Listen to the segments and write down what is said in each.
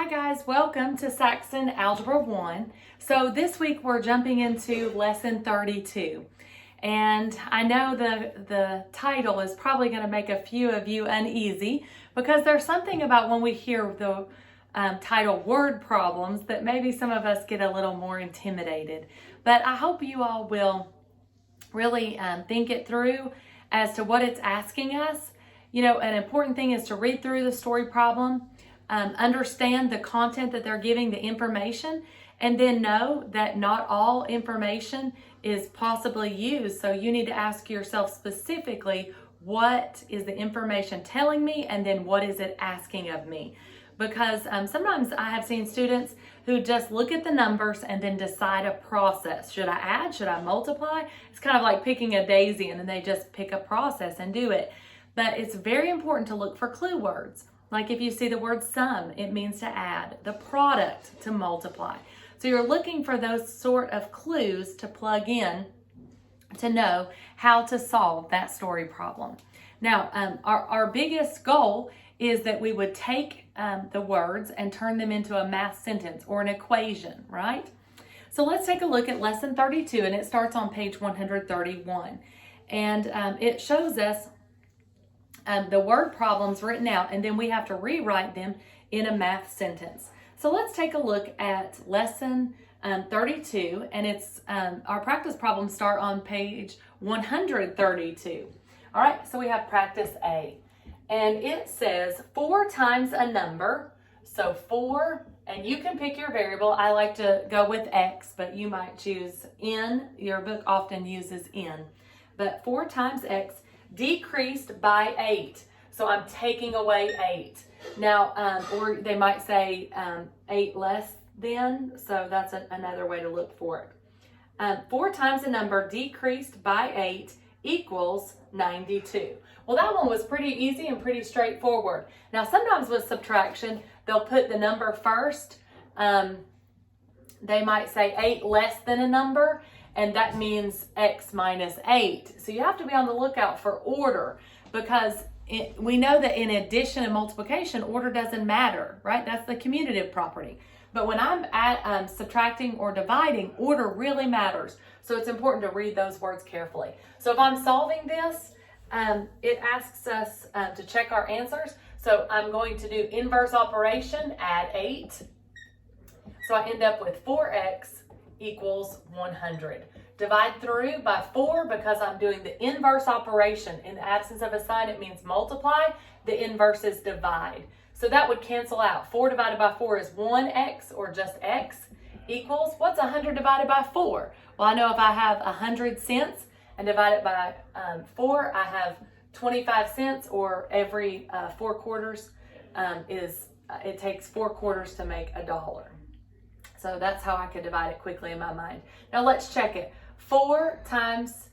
guys, welcome to Saxon Algebra 1. So this week we're jumping into lesson 32. And I know the title is probably going to make a few of you uneasy because there's something about when we hear the title word problems that maybe some of us get a little more intimidated. But I hope you all will really think it through as to what it's asking us. You know, an important thing is to read through the story problem, understand the content that they're giving, the information, and then know that not all information is possibly used. So you need to ask yourself specifically, what is the information telling me, and then what is it asking of me? Because sometimes I have seen students who just look at the numbers and then decide a process. Should I add? Should I multiply? It's kind of like picking a daisy and then they just pick a process and do it. But it's very important to look for clue words. Like if you see the word sum, it means to add. The product, to multiply. So you're looking for those sort of clues to plug in to know how to solve that story problem. Now, our biggest goal is that we would take the words and turn them into a math sentence or an equation, right? So let's take a look at lesson 32, and it starts on page 131. And it shows us the word problems written out, and then we have to rewrite them in a math sentence. So let's take a look at lesson 32, and it's our practice problems start on page 132. All right, so we have practice A, and it says 4 times a number. So 4, and you can pick your variable. I like to go with X, but you might choose N. Your book often uses N. But 4 times X decreased by 8. So I'm taking away 8. Now, or they might say 8 less than, so that's another way to look for it. 4 times a number decreased by 8 equals 92. Well, that one was pretty easy and pretty straightforward. Now, sometimes with subtraction, they'll put the number first. They might say 8 less than a number, and that means X minus 8. So you have to be on the lookout for order, because we know that in addition and multiplication, order doesn't matter, right? That's the commutative property. But when I'm subtracting or dividing, order really matters. So it's important to read those words carefully. So if I'm solving this, it asks us to check our answers. So I'm going to do inverse operation, add 8. So I end up with 4x equals 100. Divide through by 4 because I'm doing the inverse operation. In the absence of a sign, it means multiply. The inverse is divide. So that would cancel out. 4 divided by 4 is 1x, or just x, equals, what's 100 divided by 4? Well, I know if I have 100 cents and divide it by 4, I have 25 cents, or every 4 quarters it takes 4 quarters to make $1. So that's how I could divide it quickly in my mind. Now let's check it. 4 times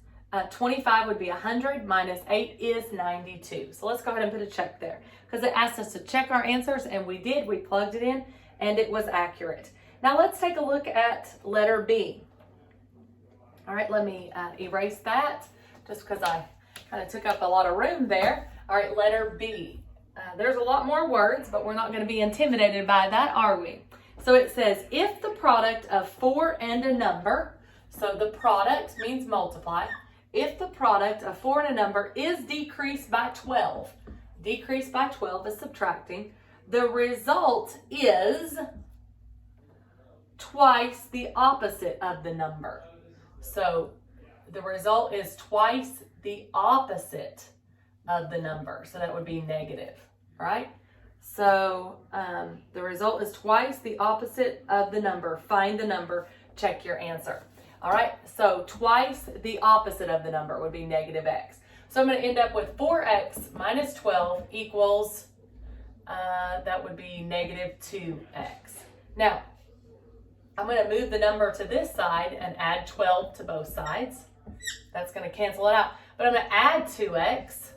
25 would be 100, minus 8 is 92. So let's go ahead and put a check there, because it asked us to check our answers, and we did. We plugged it in, and it was accurate. Now let's take a look at letter B. All right, let me erase that, just because I kind of took up a lot of room there. All right, letter B. There's a lot more words, but we're not going to be intimidated by that, are we? So it says, if the product of 4 and a number, so the product means multiply, if the product of 4 and a number is decreased by 12 is subtracting, the result is twice the opposite of the number. So the result is twice the opposite of the number. So that would be negative, right? So the result is twice the opposite of the number. Find the number, check your answer. All right, so twice the opposite of the number would be negative x. So I'm going to end up with 4x minus 12 equals, that would be negative 2x. Now, I'm going to move the number to this side and add 12 to both sides. That's going to cancel it out. But I'm going to add 2x.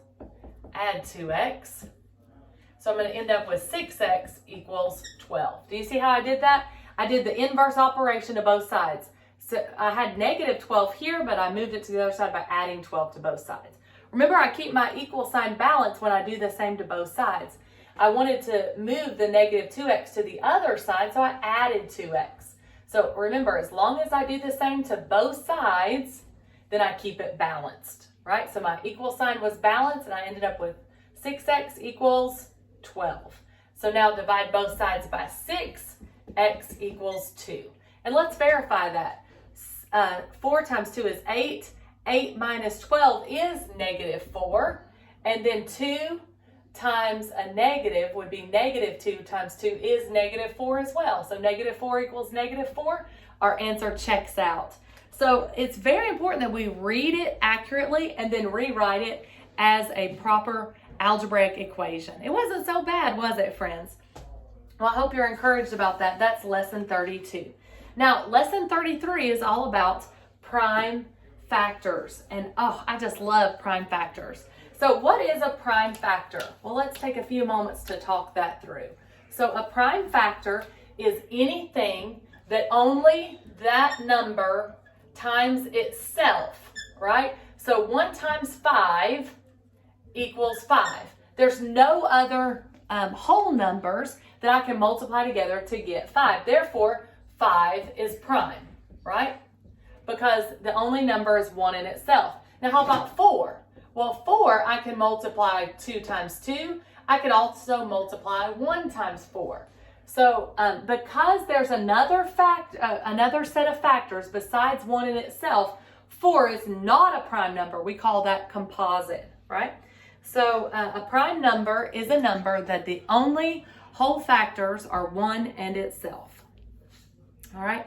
So I'm going to end up with 6x equals 12. Do you see how I did that? I did the inverse operation to both sides. So I had negative 12 here, but I moved it to the other side by adding 12 to both sides. Remember, I keep my equal sign balanced when I do the same to both sides. I wanted to move the negative 2x to the other side, so I added 2x. So remember, as long as I do the same to both sides, then I keep it balanced, right? So my equal sign was balanced, and I ended up with 6x equals 12. So now divide both sides by 6, x equals 2. And let's verify that. 4 times 2 is 8. 8 minus 12 is negative 4. And then 2 times a negative would be negative 2 times 2 is negative 4 as well. So negative 4 equals negative 4. Our answer checks out. So it's very important that we read it accurately and then rewrite it as a proper algebraic equation. It wasn't so bad, was it, friends? Well, I hope you're encouraged about that. That's lesson 32. Now, lesson 33 is all about prime factors. And oh, I just love prime factors. So what is a prime factor? Well, let's take a few moments to talk that through. So a prime factor is anything that only that number times itself, right? So 1 times 5 equals 5. There's no other whole numbers that I can multiply together to get 5. Therefore, 5 is prime, right? Because the only number is 1 in itself. Now, how about 4? Well, 4, I can multiply 2 times 2. I can also multiply 1 times 4. So because there's another set of factors besides 1 in itself, 4 is not a prime number. We call that composite, right? So a prime number is a number that the only whole factors are 1 and itself. All right.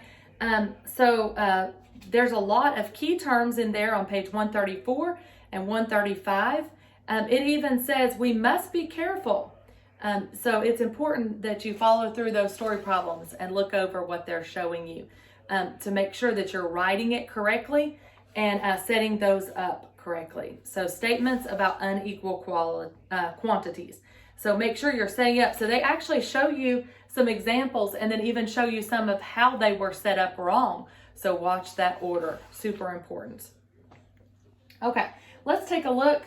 There's a lot of key terms in there on page 134 and 135. It even says we must be careful. So it's important that you follow through those story problems and look over what they're showing you to make sure that you're writing it correctly and setting those up correctly. So statements about unequal quantities. So make sure you're setting up. So they actually show you some examples and then even show you some of how they were set up wrong. So watch that order. Super important. Okay, let's take a look.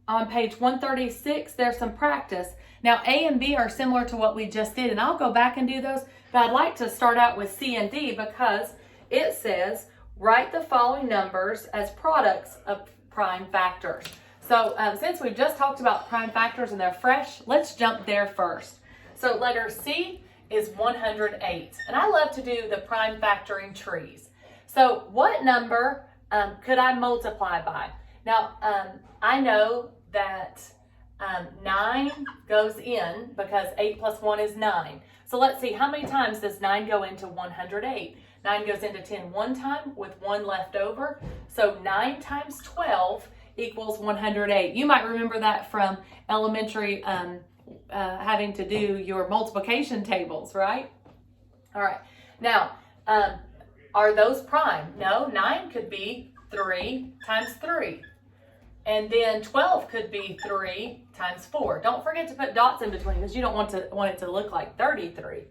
On page 136, there's some practice. Now, A and B are similar to what we just did, and I'll go back and do those, but I'd like to start out with C and D because it says, write the following numbers as products of prime factors. So since we've just talked about prime factors and they're fresh, let's jump there first. So letter C is 108, and I love to do the prime factoring trees. So what number could I multiply by? Now, I know that 9 goes in because 8 plus 1 is 9. So let's see, how many times does 9 go into 108? 9 goes into 10 one time with 1 left over. So 9 times 12 equals 108. You might remember that from elementary having to do your multiplication tables, right? All right. Now, are those prime? No, 9 could be 3 times 3. And then 12 could be 3 times 4. Don't forget to put dots in between because you don't want it to look like 33.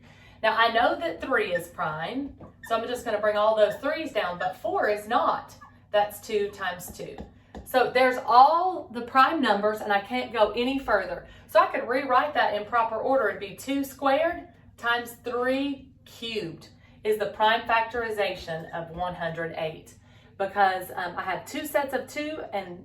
Now, I know that 3 is prime, so I'm just going to bring all those 3's down, but 4 is not. That's 2 times 2. So there's all the prime numbers, and I can't go any further. So I could rewrite that in proper order. It'd be 2 squared times 3 cubed is the prime factorization of 108. Because I have 2 sets of 2 and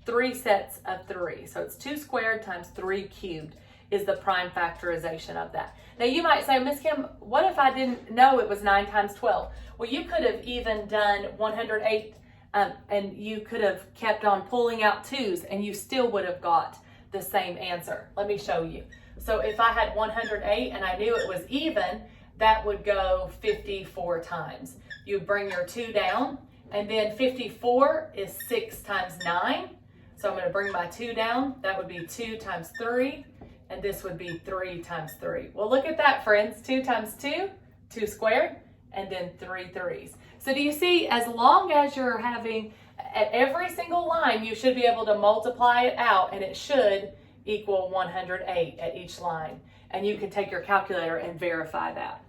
3 sets of 3. So it's 2 squared times 3 cubed is the prime factorization of that. Now you might say, Miss Kim, what if I didn't know it was 9 times 12? Well, you could have even done 108 and you could have kept on pulling out 2's and you still would have got the same answer. Let me show you. So if I had 108 and I knew it was even, that would go 54 times. You bring your 2 down. And then 54 is 6 times 9. So I'm going to bring my 2 down. That would be 2 times 3. And this would be 3 times 3. Well, look at that, friends. 2 times 2, 2 squared, and then 3 3's. So do you see, as long as you're having, at every single line, you should be able to multiply it out, and it should equal 108 at each line. And you can take your calculator and verify that.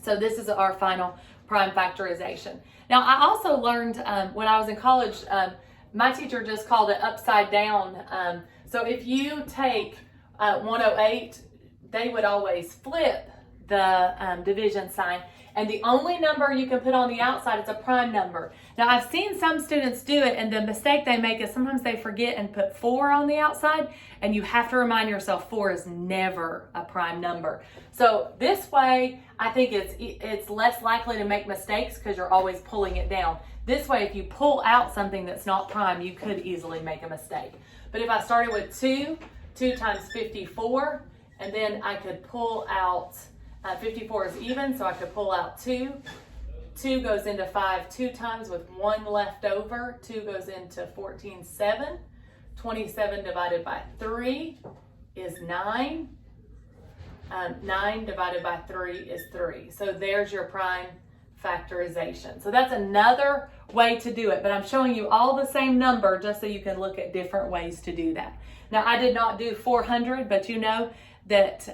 So this is our final prime factorization. Now, I also learned when I was in college, my teacher just called it upside down. So if you take 108, they would always flip the division sign. And the only number you can put on the outside is a prime number. Now, I've seen some students do it, and the mistake they make is sometimes they forget and put 4 on the outside, and you have to remind yourself 4 is never a prime number. So this way, I think it's less likely to make mistakes because you're always pulling it down. This way, if you pull out something that's not prime, you could easily make a mistake. But if I started with 2 times 54, and then I could pull out 54 is even, so I could pull out 2. 2 goes into 5 2 times with 1 left over. 2 goes into 14, 7. 27 divided by 3 is 9. 9 divided by 3 is 3. So there's your prime factorization. So that's another way to do it, but I'm showing you all the same number just so you can look at different ways to do that. Now, I did not do 400, but you know that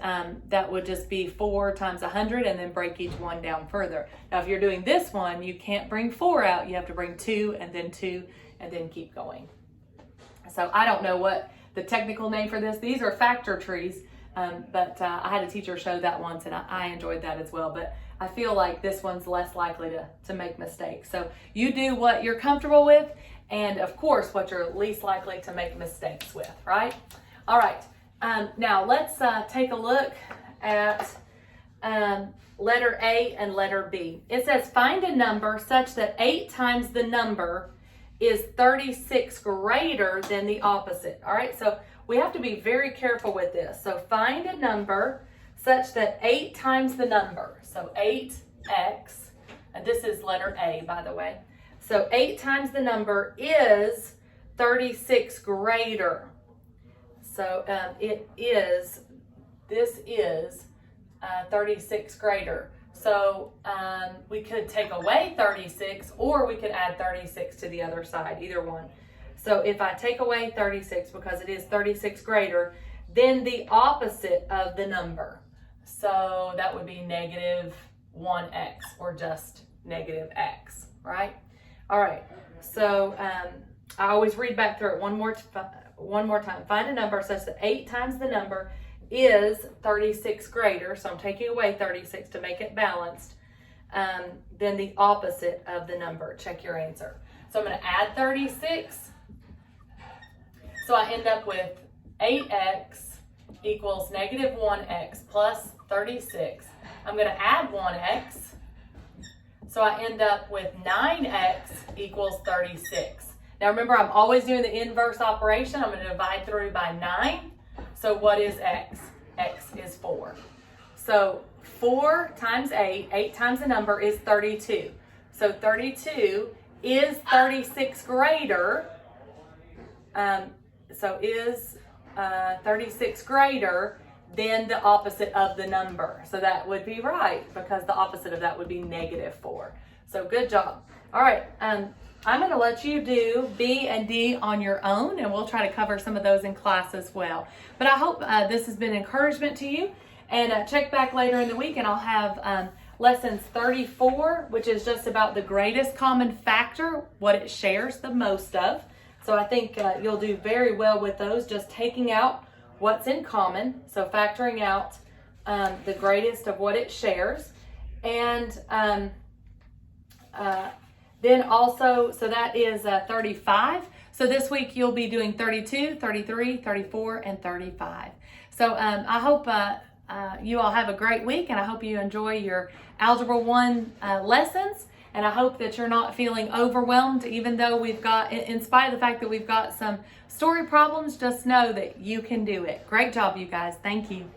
that would just be 4 times 100 and then break each one down further. Now, if you're doing this one, you can't bring 4 out. You have to bring 2 and then 2 and then keep going. So I don't know what the technical name for this. These are factor trees, but I had a teacher show that once, and I enjoyed that as well. But I feel like this one's less likely to make mistakes. So you do what you're comfortable with, and of course, what you're least likely to make mistakes with, right? All right. Now let's take a look at letter A and letter B. It says find a number such that 8 times the number is 36 greater than the opposite. All right, so we have to be very careful with this. So find a number such that 8 times the number, so 8x, and this is letter A, by the way. So 8 times the number is 36 greater. So this is 36 greater. So we could take away 36, or we could add 36 to the other side, either one. So if I take away 36, because it is 36 greater, then the opposite of the number. So that would be negative 1x, or just negative x, right? All right, so I always read back through it one more time. Find a number such that 8 times the number is 36 greater. So I'm taking away 36 to make it balanced. Then the opposite of the number. Check your answer. So I'm going to add 36. So I end up with 8x equals negative 1x plus 36. I'm going to add 1x. So I end up with 9x equals 36. Now remember, I'm always doing the inverse operation. I'm going to divide through by 9. So what is x? X is 4. So 4 times 8, 8 times the number, is 32. So 32 is 36 greater. So is 36 greater than the opposite of the number. So that would be right, because the opposite of that would be negative 4. So good job. All right. I'm going to let you do B and D on your own, and we'll try to cover some of those in class as well. But I hope this has been encouragement to you. And check back later in the week, and I'll have lessons 34, which is just about the greatest common factor, what it shares the most of. So I think you'll do very well with those, just taking out what's in common. So factoring out the greatest of what it shares. And then also, so that is 35. So this week you'll be doing 32, 33, 34, and 35. So I hope you all have a great week, and I hope you enjoy your Algebra 1 lessons. And I hope that you're not feeling overwhelmed, even though we've got, in spite of the fact that we've got some story problems, just know that you can do it. Great job, you guys. Thank you.